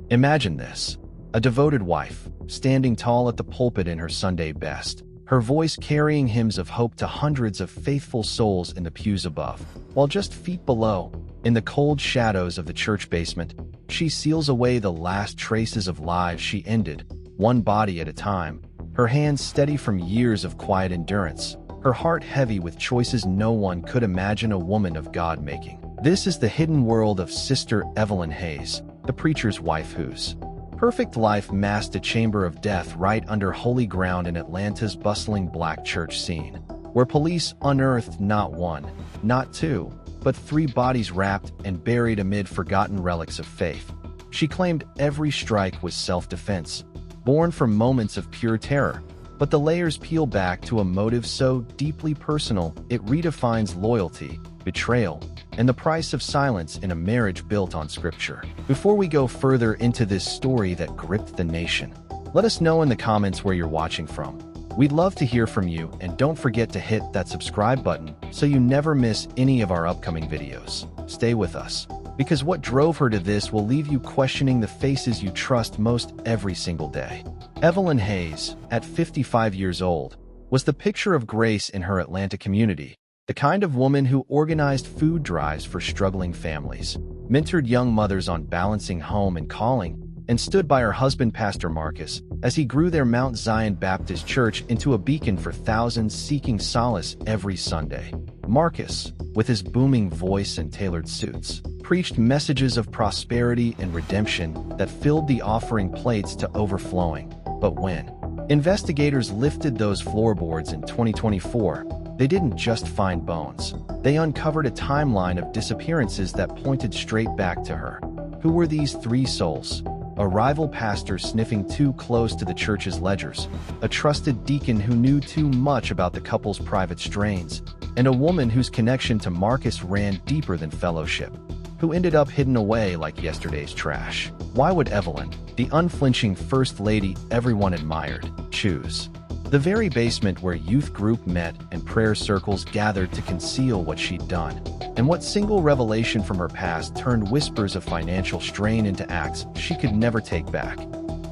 Imagine this: a devoted wife, standing tall at the pulpit in her Sunday best, her voice carrying hymns of hope to hundreds of faithful souls in the pews above, while just feet below, in the cold shadows of the church basement, she seals away the last traces of lives she ended, one body at a time, her hands steady from years of quiet endurance, her heart heavy with choices no one could imagine a woman of God making. This is the hidden world of Sister Evelyn Hayes, the preacher's wife whose perfect life masked a chamber of death right under holy ground in Atlanta's bustling black church scene, where police unearthed not one, not two, but 3 bodies wrapped and buried amid forgotten relics of faith. She claimed every strike was self-defense, born from moments of pure terror, but the layers peel back to a motive so deeply personal it redefines loyalty, betrayal, and the price of silence in a marriage built on scripture. Before we go further into this story that gripped the nation, let us know in the comments where you're watching from. We'd love to hear from you, and don't forget to hit that subscribe button so you never miss any of our upcoming videos. Stay with us, because what drove her to this will leave you questioning the faces you trust most every single day. Evelyn Hayes, at 55 years old, was the picture of grace in her Atlanta community, the kind of woman who organized food drives for struggling families, mentored young mothers on balancing home and calling, and stood by her husband, Pastor Marcus, as he grew their Mount Zion Baptist Church into a beacon for thousands seeking solace every Sunday. Marcus, with his booming voice and tailored suits, preached messages of prosperity and redemption that filled the offering plates to overflowing. But when investigators lifted those floorboards in 2024, they didn't just find bones. They uncovered a timeline of disappearances that pointed straight back to her. Who were these 3 souls? A rival pastor sniffing too close to the church's ledgers, a trusted deacon who knew too much about the couple's private strains, and a woman whose connection to Marcus ran deeper than fellowship, who ended up hidden away like yesterday's trash. Why would Evelyn, the unflinching first lady everyone admired, choose the very basement where youth group met and prayer circles gathered to conceal what she'd done? And what single revelation from her past turned whispers of financial strain into acts she could never take back?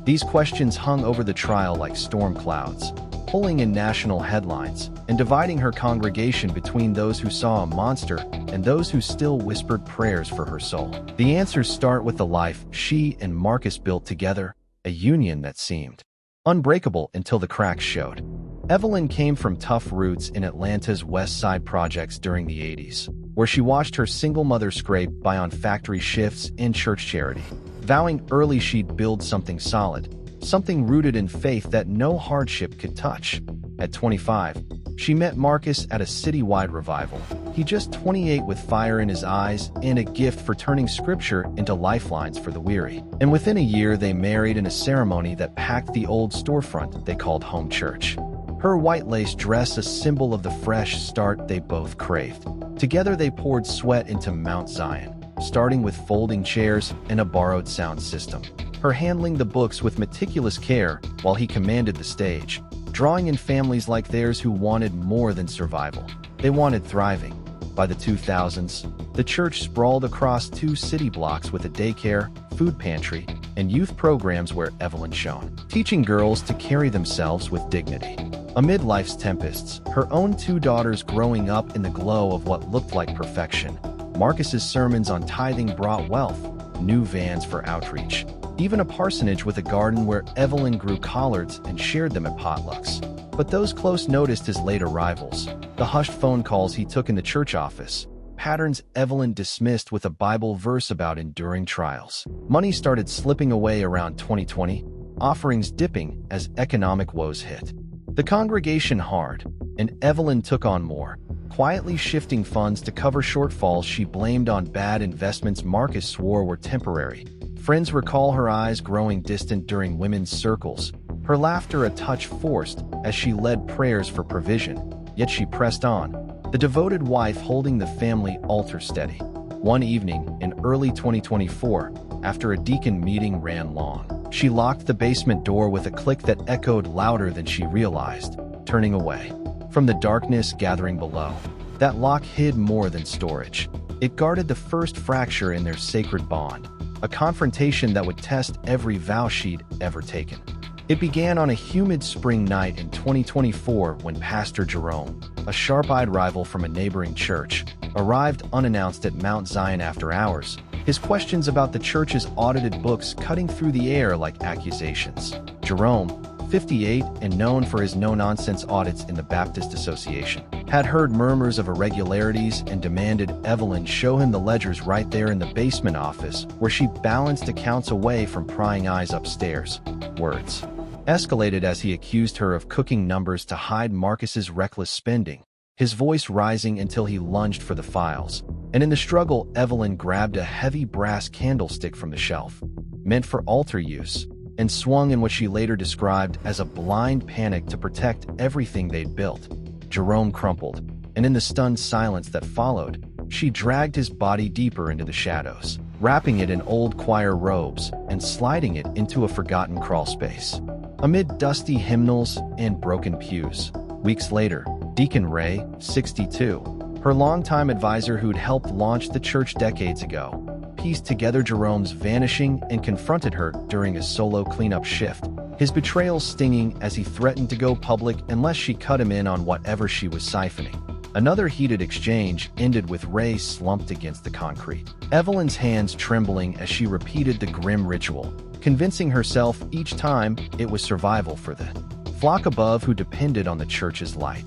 These questions hung over the trial like storm clouds, pulling in national headlines and dividing her congregation between those who saw a monster and those who still whispered prayers for her soul. The answers start with the life she and Marcus built together, a union that seemed unbreakable until the cracks showed. Evelyn came from tough roots in Atlanta's West Side projects during the 80s, where she watched her single mother scrape by on factory shifts and church charity, vowing early she'd build something solid, something rooted in faith that no hardship could touch. At 25, she met Marcus at a citywide revival. He just 28 with fire in his eyes and a gift for turning scripture into lifelines for the weary. And within a year, they married in a ceremony that packed the old storefront they called home church. Her white lace dress a symbol of the fresh start they both craved. Together they poured sweat into Mount Zion, starting with folding chairs and a borrowed sound system. Her handling the books with meticulous care while he commanded the stage, drawing in families like theirs who wanted more than survival. They wanted thriving. By the 2000s, the church sprawled across 2 city blocks with a daycare, food pantry, and youth programs where Evelyn shone, teaching girls to carry themselves with dignity. Amid life's tempests, her own 2 daughters growing up in the glow of what looked like perfection, Marcus's sermons on tithing brought wealth, new vans for outreach, even a parsonage with a garden where Evelyn grew collards and shared them at potlucks. But those close noticed his late arrivals, the hushed phone calls he took in the church office, patterns Evelyn dismissed with a Bible verse about enduring trials. Money started slipping away around 2020, offerings dipping as economic woes hit the congregation hard, and Evelyn took on more, quietly shifting funds to cover shortfalls she blamed on bad investments Marcus swore were temporary. Friends recall her eyes growing distant during women's circles, her laughter a touch forced as she led prayers for provision, yet she pressed on, the devoted wife holding the family altar steady. One evening in early 2024, after a deacon meeting ran long, she locked the basement door with a click that echoed louder than she realized, turning away from the darkness gathering below. That lock hid more than storage. It guarded the first fracture in their sacred bond, a confrontation that would test every vow she'd ever taken. It began on a humid spring night in 2024 when Pastor Jerome, a sharp-eyed rival from a neighboring church, arrived unannounced at Mount Zion after hours, his questions about the church's audited books cutting through the air like accusations. Jerome, 58 and known for his no-nonsense audits in the Baptist Association, had heard murmurs of irregularities and demanded Evelyn show him the ledgers right there in the basement office where she balanced accounts away from prying eyes upstairs. Words escalated as he accused her of cooking numbers to hide Marcus's reckless spending, his voice rising until he lunged for the files. And in the struggle, Evelyn grabbed a heavy brass candlestick from the shelf, meant for altar use, and swung in what she later described as a blind panic to protect everything they'd built. Jerome crumpled, and in the stunned silence that followed, she dragged his body deeper into the shadows, wrapping it in old choir robes and sliding it into a forgotten crawlspace. Amid dusty hymnals and broken pews. Weeks later, Deacon Ray, 62, her longtime advisor who'd helped launch the church decades ago, pieced together Jerome's vanishing and confronted her during a solo cleanup shift, his betrayal stinging as he threatened to go public unless she cut him in on whatever she was siphoning. Another heated exchange ended with Ray slumped against the concrete, Evelyn's hands trembling as she repeated the grim ritual, convincing herself each time it was survival for the flock above who depended on the church's light.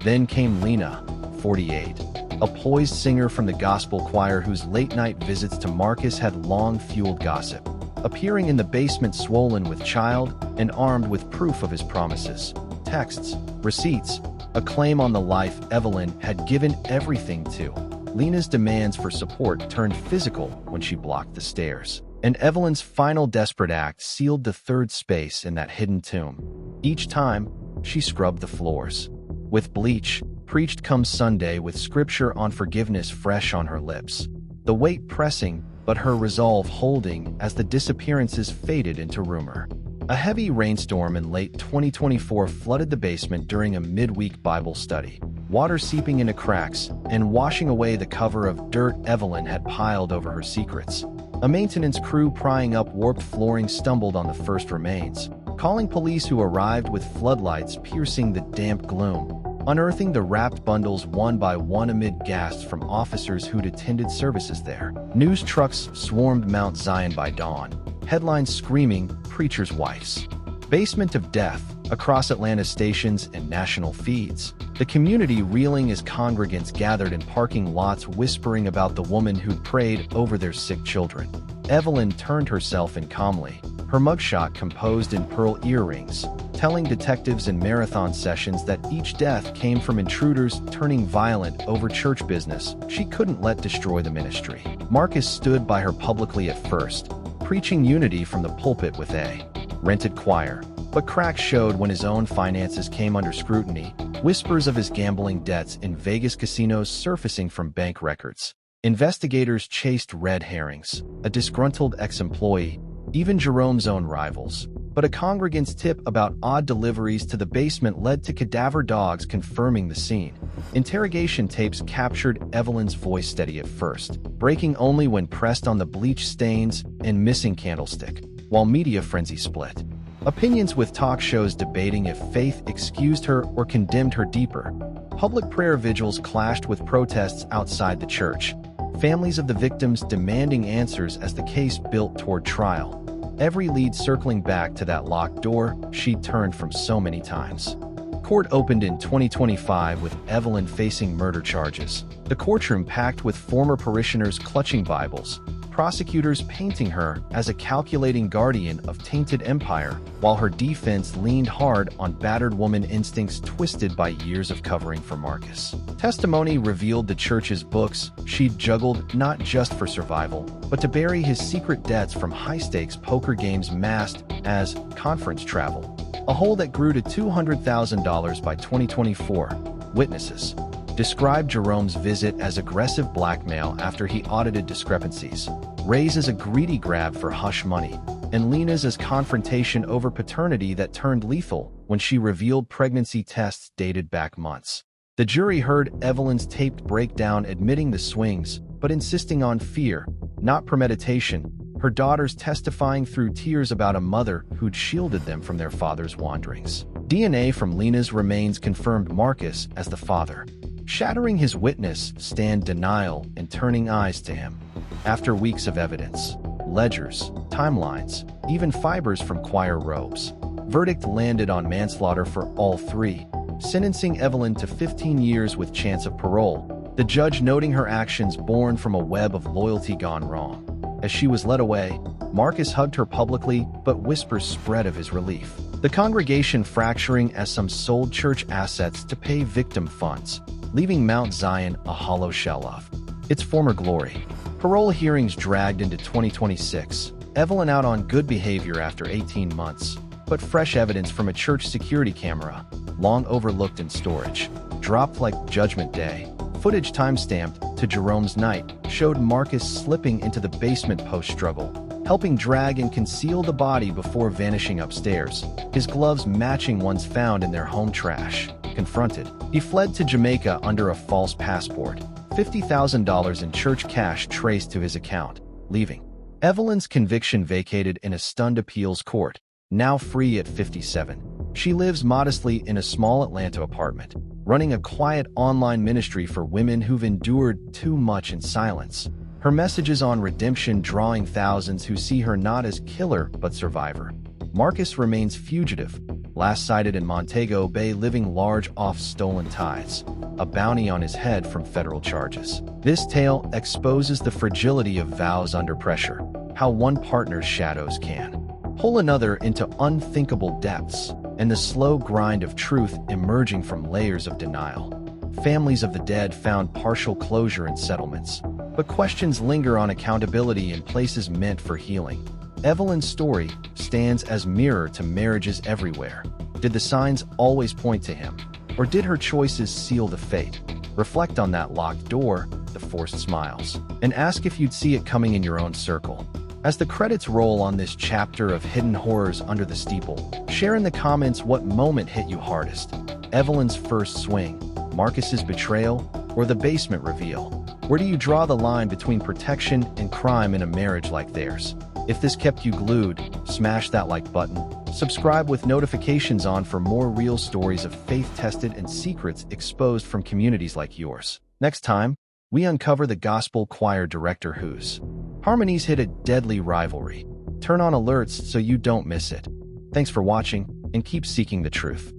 Then came Lena, 48, a poised singer from the gospel choir whose late-night visits to Marcus had long fueled gossip, appearing in the basement swollen with child and armed with proof of his promises, texts, receipts, a claim on the life Evelyn had given everything to. Lena's demands for support turned physical when she blocked the stairs, and Evelyn's final desperate act sealed the third space in that hidden tomb. Each time, she scrubbed the floors with bleach, preached come Sunday with scripture on forgiveness fresh on her lips, the weight pressing but her resolve holding as the disappearances faded into rumor. A heavy rainstorm in late 2024 flooded the basement during a midweek Bible study, water seeping into cracks and washing away the cover of dirt Evelyn had piled over her secrets. A maintenance crew prying up warped flooring stumbled on the first remains, calling police who arrived with floodlights piercing the damp gloom, unearthing the wrapped bundles one by one amid gasps from officers who'd attended services there. News trucks swarmed Mount Zion by dawn, headlines screaming, "Preacher's wives." Basement of death, across Atlanta stations and national feeds. The community reeling as congregants gathered in parking lots whispering about the woman who'd prayed over their sick children. Evelyn turned herself in calmly, her mugshot composed in pearl earrings, telling detectives in marathon sessions that each death came from intruders turning violent over church business she couldn't let destroy the ministry. Marcus stood by her publicly at first, preaching unity from the pulpit with a rented choir, but cracks showed when his own finances came under scrutiny, whispers of his gambling debts in Vegas casinos surfacing from bank records. Investigators chased red herrings, a disgruntled ex-employee, even Jerome's own rivals. But a congregant's tip about odd deliveries to the basement led to cadaver dogs confirming the scene. Interrogation tapes captured Evelyn's voice steady at first, breaking only when pressed on the bleach stains and missing candlestick, while media frenzy split. Opinions with talk shows debating if faith excused her or condemned her deeper. Public prayer vigils clashed with protests outside the church, families of the victims demanding answers as the case built toward trial. Every lead circling back to that locked door she'd turned from so many times. Court opened in 2025 with Evelyn facing murder charges, the courtroom packed with former parishioners clutching Bibles, prosecutors painting her as a calculating guardian of tainted empire, while her defense leaned hard on battered woman instincts twisted by years of covering for Marcus. Testimony revealed the church's books she'd juggled not just for survival, but to bury his secret debts from high-stakes poker games masked as conference travel, a hole that grew to $200,000 by 2024. Witnesses described Jerome's visit as aggressive blackmail after he audited discrepancies, Ray's as a greedy grab for hush money, and Lena's as confrontation over paternity that turned lethal when she revealed pregnancy tests dated back months. The jury heard Evelyn's taped breakdown admitting the swings, but insisting on fear, not premeditation, her daughters testifying through tears about a mother who'd shielded them from their father's wanderings. DNA from Lena's remains confirmed Marcus as the father. Shattering his witness stand denial and turning eyes to him. After weeks of evidence, ledgers, timelines, even fibers from choir robes, verdict landed on manslaughter for all three, sentencing Evelyn to 15 years with chance of parole, the judge noting her actions born from a web of loyalty gone wrong. As she was led away, Marcus hugged her publicly, but whispers spread of his relief. The congregation fracturing as some sold church assets to pay victim funds, leaving Mount Zion a hollow shell of its former glory. Parole hearings dragged into 2026, Evelyn out on good behavior after 18 months, but fresh evidence from a church security camera, long overlooked in storage, dropped like Judgment Day. Footage time-stamped to Jerome's night showed Marcus slipping into the basement post-struggle, helping drag and conceal the body before vanishing upstairs, his gloves matching ones found in their home trash. Confronted, he fled to Jamaica under a false passport, $50,000 in church cash traced to his account, leaving Evelyn's conviction vacated in a stunned appeals court, now free at 57. She lives modestly in a small Atlanta apartment, running a quiet online ministry for women who've endured too much in silence. Her messages on redemption drawing thousands who see her not as killer but survivor. Marcus remains fugitive, last sighted in Montego Bay living large off stolen tithes, a bounty on his head from federal charges. This tale exposes the fragility of vows under pressure, how one partner's shadows can pull another into unthinkable depths, and the slow grind of truth emerging from layers of denial. Families of the dead found partial closure and settlements, but questions linger on accountability in places meant for healing. Evelyn's story stands as mirror to marriages everywhere. Did the signs always point to him, or did her choices seal the fate? Reflect on that locked door, the forced smiles, and ask if you'd see it coming in your own circle. As the credits roll on this chapter of hidden horrors under the steeple, share in the comments what moment hit you hardest. Evelyn's first swing, Marcus's betrayal, or the basement reveal? Where do you draw the line between protection and crime in a marriage like theirs? If this kept you glued, smash that like button. Subscribe with notifications on for more real stories of faith-tested and secrets exposed from communities like yours. Next time, we uncover the gospel choir director whose harmonies hit a deadly rivalry. Turn on alerts so you don't miss it. Thanks for watching, and keep seeking the truth.